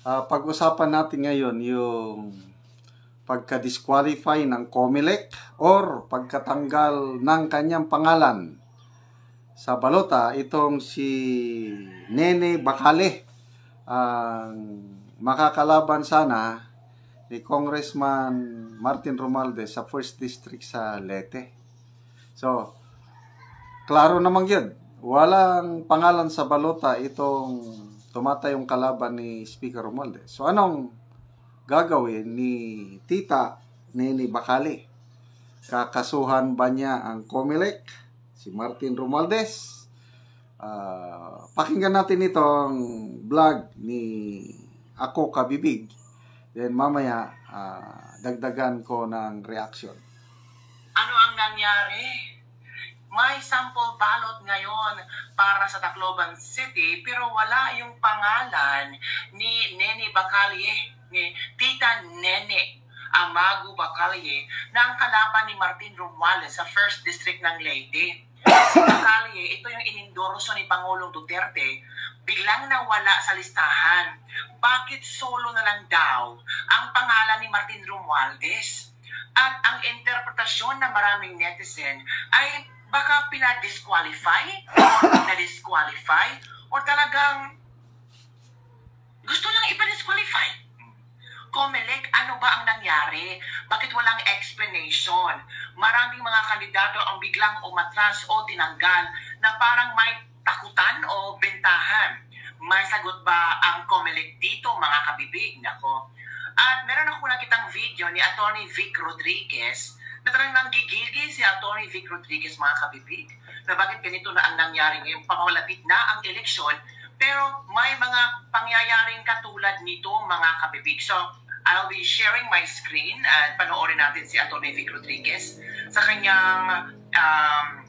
Pag-usapan natin ngayon yung pagka-disqualify ng COMELEC or pagkatanggal ng kanyang pangalan sa balota. Itong si Nene Bacale, ang makakalaban sana ni Congressman Martin Romualdez sa 1st District sa Leyte. So, klaro naman yun. Walang pangalan sa balota itong tumatayong kalaban ni Speaker Romualdez. So, anong gagawin ni Tita Nene Bacale? Kakasuhan ba niya ang COMELEC, si Martin Romualdez? Pakinggan natin itong vlog ni Ako Kabibig. Then mamaya, dagdagan ko ng reaction. Ano ang nangyari? May sample ballot ngayon para sa Tacloban City pero wala yung pangalan ni Nene Bacale, ni Tita Nene Amago Bacale na ang kalaban ni Martin Romualdez sa 1st District ng Leyte. Si Bacale, ito yung inendorso ni Pangulong Duterte, biglang nawala sa listahan. Bakit solo na lang daw ang pangalan ni Martin Romualdez? At ang interpretasyon ng maraming netizen ay baka pinadisqualify o na-disqualify o talagang gusto lang ipa-disqualify. COMELEC, ano ba ang nangyari? Bakit walang explanation? Maraming mga kandidato ang biglang umatras o tinanggal na parang may takutan o bentahan. May sagot ba ang COMELEC dito, mga kabibig? Nako. At meron ako nakitang video ni Atty. Vic Rodriguez na talagang nanggigigil si Atty. Vic Rodriguez, mga kabibig, na bakit ganito na ang nangyari ngayon, pamalapit na ang eleksyon, pero may mga pangyayaring katulad nito, mga kabibig. So, I'll be sharing my screen at panoorin natin si Atty. Vic Rodriguez sa kanyang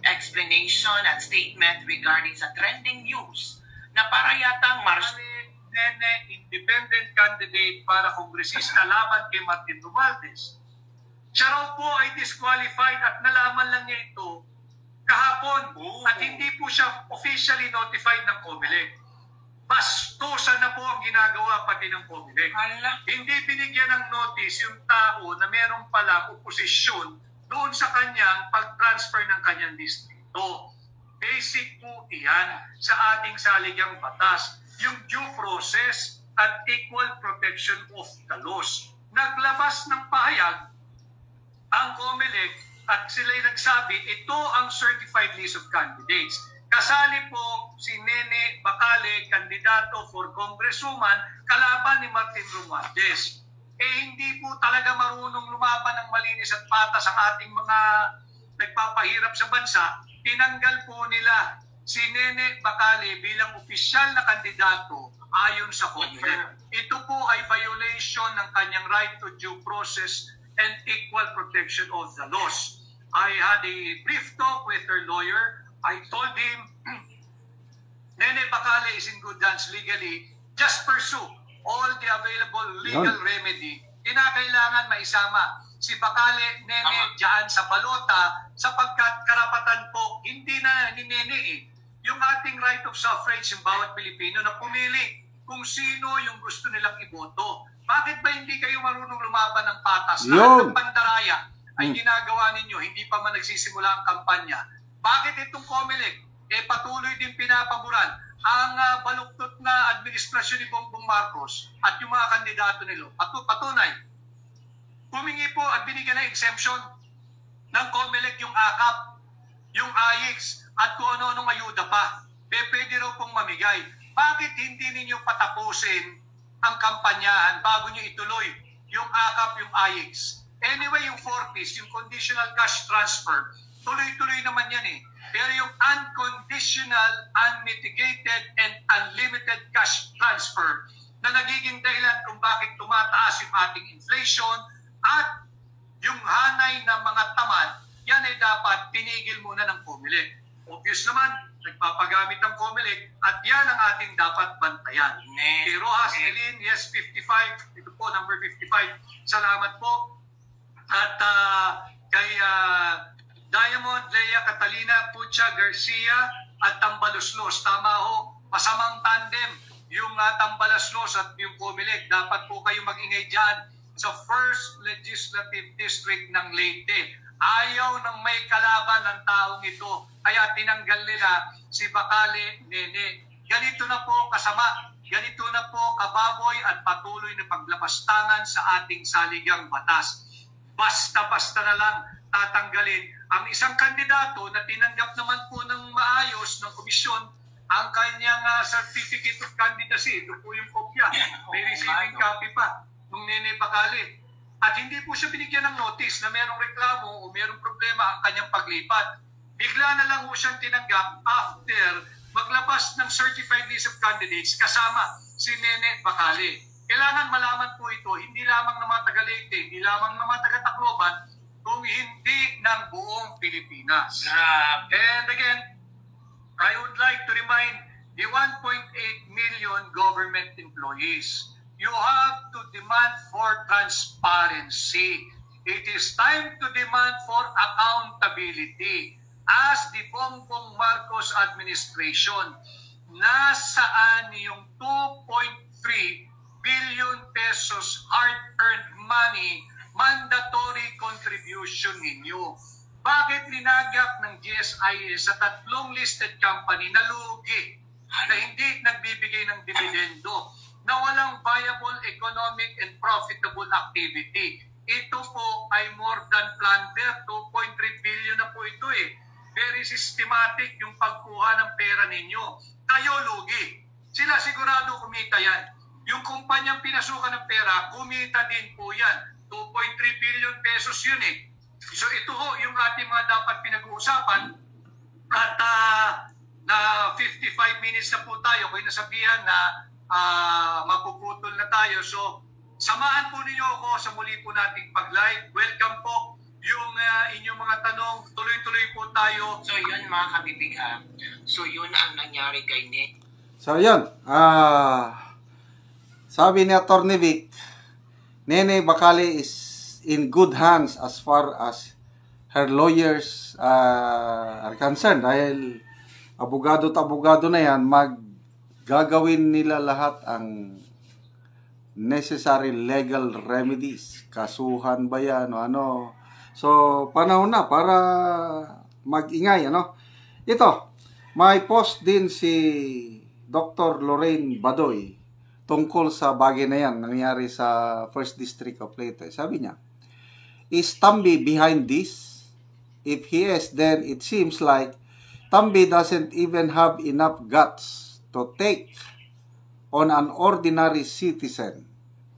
explanation at statement regarding sa trending news na para yatang Nene, independent candidate para kongresista laban kay Martin Romualdez. Siya raw po ay disqualified at nalaman lang niya ito kahapon at hindi po siya officially notified ng COMELEC. Bastusan na po ang ginagawa pati ng COMELEC. Hindi binigyan ng notice yung tao na meron palang oposisyon doon sa kanyang pag-transfer ng kanyang distrito. Basic po iyan sa ating saligang batas, yung due process at equal protection of the laws. Naglabas ng pahayag ang COMELEC at sila'y nagsabi, ito ang certified list of candidates. Kasali po si Nene Bacale, kandidato for congresswoman, kalaban ni Martin Romualdez. Hindi po talaga marunong lumaban ng malinis at patas ang ating mga nagpapahirap sa bansa. Tinanggal po nila si Nene Bacale bilang opisyal na kandidato ayon sa COMELEC. Ito po ay violation ng kanyang right to due process and equal protection of the laws. I had a brief talk with her lawyer. I told him, Nene Bacale is in good hands legally. Just pursue all the available legal remedy. Kinakailangan maisama si Bacale, Nene, dyan sa balota sapagkat karapatan po, hindi na ni Nene yung ating right of suffrage yung bawat Pilipino na pumili kung sino yung gusto nilang iboto. Bakit ba hindi kayo marunong lumaban ng patas? Lahat ng pandaraya ay ginagawa ninyo, hindi pa man nagsisimula ang kampanya. Bakit itong COMELEC patuloy din pinapaboran ang baluktot na administrasyon ni Bongbong Marcos at yung mga kandidato nila? Patunay, humingi po at binigyan ng exemption ng COMELEC yung AKAP, yung AIX, at kung ano-anong ayuda pa. Pwede raw pong mamigay. Bakit hindi ninyo patapusin ang kampanyahan bago nyo ituloy yung AKAP, yung AIX? Anyway, yung 4Ps, yung conditional cash transfer, tuloy-tuloy naman yan Pero yung unconditional, unmitigated, and unlimited cash transfer na nagiging dahilan kung bakit tumataas yung ating inflation at yung hanay ng mga tamad, yan ay dapat tinigil muna ng COMELEC. Obvious naman, nagpapagamit ang COMELEC at yan ang ating dapat bantayan. Kay Rojas Elin, yes, 55. Ito po, number 55. Salamat po. At kay Diamond, Lea Catalina, Pucha, Garcia, at Tambaloslos. Tama ho, masamang tandem yung Tambalaslos at yung Comelec, dapat po kayo mag-ingay dyan sa 1st Legislative District ng Leyte. Ayaw ng may kalaban ng taong ito, kaya tinanggal nila si Bacale Nene. Ganito na po kasama, ganito na po kababoy at patuloy na paglapastangan sa ating saligang batas. Basta-basta na lang tatanggalin ang isang kandidato na tinanggap naman po ng maayos ng komisyon ang kanyang certificate of candidacy. Ito po yung kopya. May receiving copy pa ng Nene Bacale. At hindi po siya binigyan ng notice na merong reklamo o merong problema ang kanyang paglipat. Bigla na lang po siyang tinanggap after maglabas ng certified list of candidates kasama si Nene Bacale. Kailangan malaman po ito, hindi lamang ng mga taga-Leyte, hindi lamang ng mga taga-Tacloban, kung hindi ng buong Pilipinas. And again, I would like to remind the 1.8 million government employees, you have to demand for transparency. It is time to demand for accountability. As the Bongbong Marcos administration, nasaan yung 2.3 billion pesos hard-earned money mandatory contribution ninyo? Bakit linagak ng GSIS sa 3 listed company na lugi, na hindi nagbibigay ng dividendo, na walang viable economic and profitable activity? Ito po ay more than plunder. 2.3 billion na po ito eh. Very systematic yung pagkuha ng pera ninyo. Kayo lugi. Sila sigurado kumita yan. Yung kumpanyang pinasukan ng pera, kumita din po yan. 2.3 billion pesos yun eh. So ito ho yung ating mga dapat pinag-uusapan. At na 55 minutes na po tayo. Kaya nasabihan na mapuputol na tayo. So samahan po ninyo ako sa muli po nating pag-live. Welcome po yung inyong mga tanong. Tuloy-tuloy po tayo. So yun mga kabibig ha. So yun ang nangyari kay Nick. So yun, sabi ni Atty. Vic, Nene Bacale is in good hands as far as her lawyers are concerned. Dahil abogado na yan, gagawin nila lahat ang necessary legal remedies. Kasuhan ba yan o ano. So, panahon na para mag-ingay, ano. Ito, may post din si Dr. Lorraine Badoy tungkol sa bagay na yan, nangyari sa 1st District of Leyte. Sabi niya, is Tambi behind this? If he is, then it seems like Tambi doesn't even have enough guts to take on an ordinary citizen,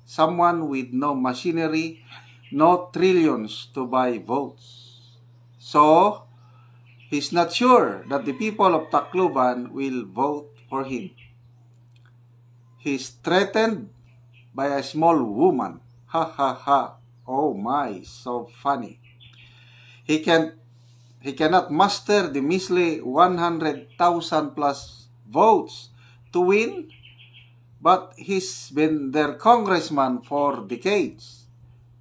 someone with no machinery, no trillions to buy votes. So, he's not sure that the people of Tacloban will vote for him. He's threatened by a small woman. Ha ha ha. Oh my, so funny. He cannot muster the measly 100,000 plus votes to win, but he's been their congressman for decades.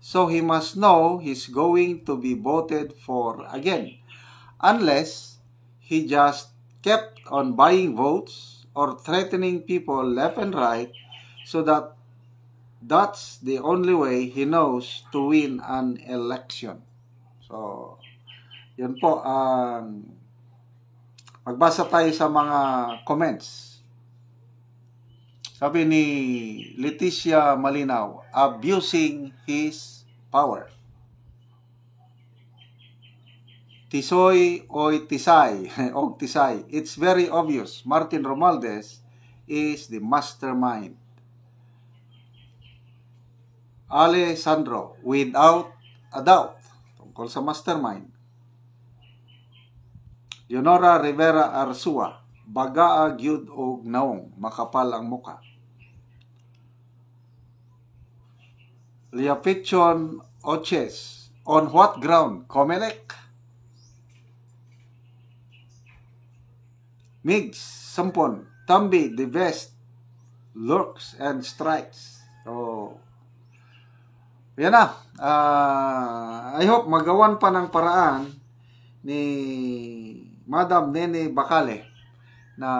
So he must know he's going to be voted for again, unless he just kept on buying votes or threatening people left and right, so that's the only way he knows to win an election. So, yun po. Magbasa tayo sa mga comments. Sabi ni Leticia Malinaw, abusing his power. Tisoy oy Tisay, o Tisay, it's very obvious Martin Romualdez is the mastermind. Alessandro, without a doubt, tungkol sa mastermind. Leonora Rivera Arsua, bagaa gyud og naong, makapal ang muka. Liapichon Oches, on what ground? Comelec? Migs, Sampon, Tambi, the best, lurks and strikes. So, yan na. I hope magawan pa ng paraan ni Madam Nene Bacale na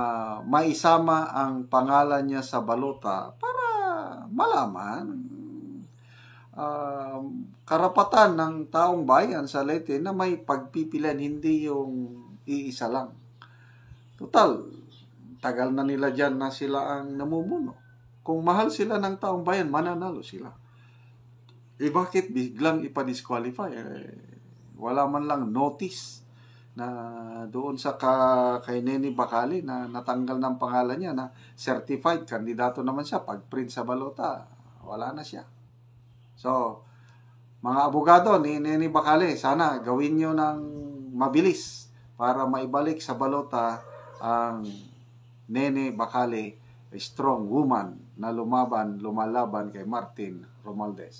maisama ang pangalan niya sa balota para malaman karapatan ng taong bayan sa Leyte na may pagpipilian, hindi yung iisa lang. Total, tagal na nila dyan na sila ang namumuno. Kung mahal sila ng taong bayan, mananalo sila. Bakit biglang ipa-disqualify? Wala man lang notice na doon sa kay Nene Bacali na natanggal ng pangalan niya na certified kandidato naman siya. Pag print sa balota, wala na siya. So, mga abogado ni Nene Bacali, sana gawin nyo ng mabilis para maibalik sa balota ang Nene Bacali, a strong woman na lumalaban kay Martin Romualdez.